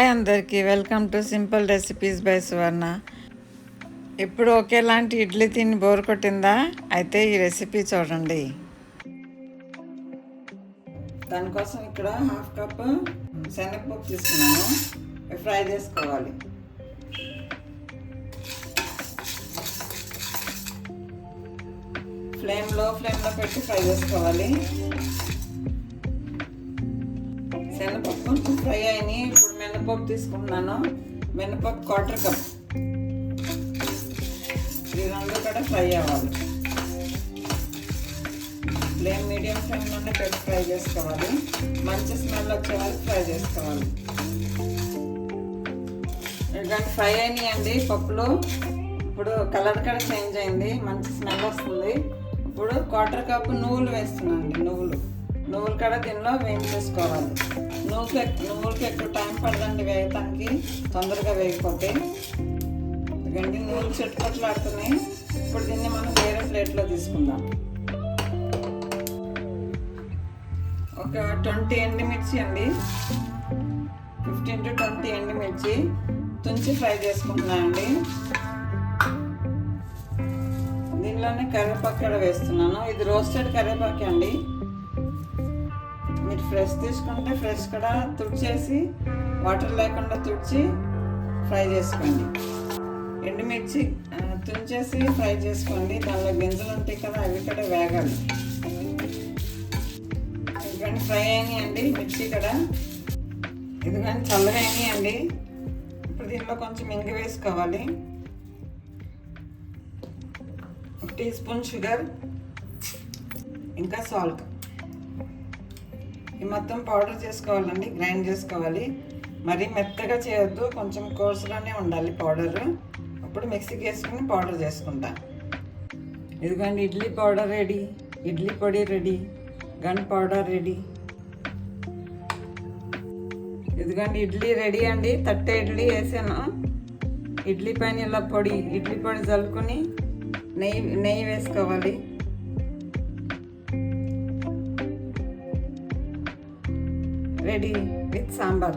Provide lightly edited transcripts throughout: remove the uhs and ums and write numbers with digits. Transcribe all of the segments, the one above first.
Hi అందరికీ, welcome to simple recipes by Suvarna. ఇప్పుడు ఒకేలాంటి ఇడ్లీ తిని బోర్ కొట్టిందా? అయితే ఈ రెసిపీ చూడండి. దానికోసం ఇక్కడ 1/2 కప్ శనగపప్పు తీసుకున్నాను. ఫ్రై చేసుకోవాలి. లో ఫ్లేమ్లో పెట్టి ఫ్రై చేసుకోవాలి. శనగపప్పు కొంచెం ఫ్రై అయినాయి. ఇప్పుడు మినపప్పు తీసుకుంటున్నాను. మినపప్పు 1/4 కప్. ఈ రెండు కూడా ఫ్రై అవ్వాలి. మీడియం ఫ్లేమ్లోనే పెట్టి ఫ్రై చేసుకోవాలి. మంచి స్మెల్ వచ్చే వరకు ఫ్రై చేసుకోవాలి. ఇలాంటి ఫ్రై అయినాయండి పప్పులు. ఇప్పుడు కలర్ కూడా చేంజ్ అయింది, మంచి స్మెల్ వస్తుంది. ఇప్పుడు 1/4 కప్ నువ్వులు వేస్తున్నానండి. నువ్వులు కూడా దీనిలో వేయించేసుకోవాలి. నువ్వులకి ఎక్కువ టైం పడదండి వేయటానికి, తొందరగా వేగిపోతాయి. ఎందుకంటే నువ్వులు చెట్టుపట్లాడుతున్నాయి. ఇప్పుడు దీన్ని మనం వేరే ప్లేట్లో తీసుకుందాం. ఒక 20 ఎండుమిర్చి అండి, 15 to 20 ఎండుమిర్చి తుంచి ఫ్రై చేసుకుంటున్నానండి. దీనిలోనే కరివేపాకు కూడా వేస్తున్నాను. ఇది రోస్టెడ్ కరివేపాకు అండి. మీరు ఫ్రెష్ తీసుకుంటే ఫ్రెష్ కూడా తుడిచేసి వాటర్ లేకుండా తుడిచి ఫ్రై చేసుకోండి. ఎండుమిర్చి తుంచేసి ఫ్రై చేసుకోండి. దానిలో గింజలు ఉంటాయి కదా, అవి కూడా వేగాలి. ఎందుకంటే ఫ్రై అయినాయండి మిర్చి కూడా. ఇది కానీ చల్లగా అయినాయండి. ఇప్పుడు దీనిలో కొంచెం ఇంగు వేసుకోవాలి. 1 టీ స్పూన్ షుగర్, ఇంకా సాల్ట్. ఈ మొత్తం పౌడర్ చేసుకోవాలండి, గ్రైండ్ చేసుకోవాలి. మరీ మెత్తగా చేయొద్దు, కొంచెం కోర్సుగానే ఉండాలి పౌడర్. అప్పుడు మిక్సీకి వేసుకుని పౌడర్ చేసుకుంటా. ఇదిగోండి ఇడ్లీ పౌడర్ రెడీ, ఇడ్లీ పొడి రెడీ, గన్ పౌడర్ రెడీ. ఇదిగోండి ఇడ్లీ రెడీ అండి. 30 ఇడ్లీ వేసాను. ఇడ్లీ పైన ఇలా ఇడ్లీ పొడి చల్లుకొని నెయ్యి వేసుకోవాలి. Ready with sambar.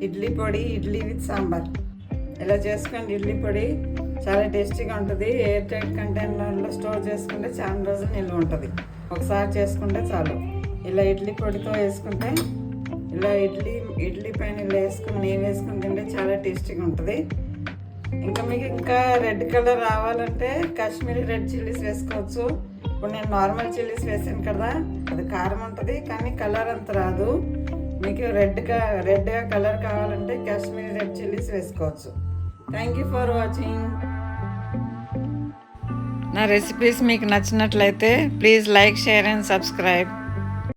ఇడ్లీ పొడి, ఇడ్లీ విత్ సాంబార్. ఇలా చేసుకోండి. ఇడ్లీ పొడి చాలా టేస్టీగా ఉంటుంది. ఎయిర్ టైట్ కంటైనర్లో స్టోర్ చేసుకుంటే చాలా రోజులు నిల్వ ఉంటుంది. ఒకసారి చేసుకుంటే చాలు. ఇలా ఇడ్లీ పొడితో వేసుకుంటే, ఇలా ఇడ్లీ పైన ఇలా వేసుకుని నెయ్యి వేసుకుని తింటే చాలా టేస్టీగా ఉంటుంది. ఇంకా మీకు ఇంకా రెడ్ కలర్ రావాలంటే కాశ్మీరీ రెడ్ చిల్లీస్ వేసుకోవచ్చు. ఇప్పుడు నేను నార్మల్ చిల్లీస్ వేసాను కదా, అది కారం ఉంటుంది కానీ కలర్ అంత రాదు. మీకు రెడ్గా కలర్ కావాలంటే కాశ్మీరీ రెడ్ చిల్లీస్ వేసుకోవచ్చు. Thank you for watching. నా రెసిపీస్ మీకు నచ్చినట్లయితే please like, share and subscribe.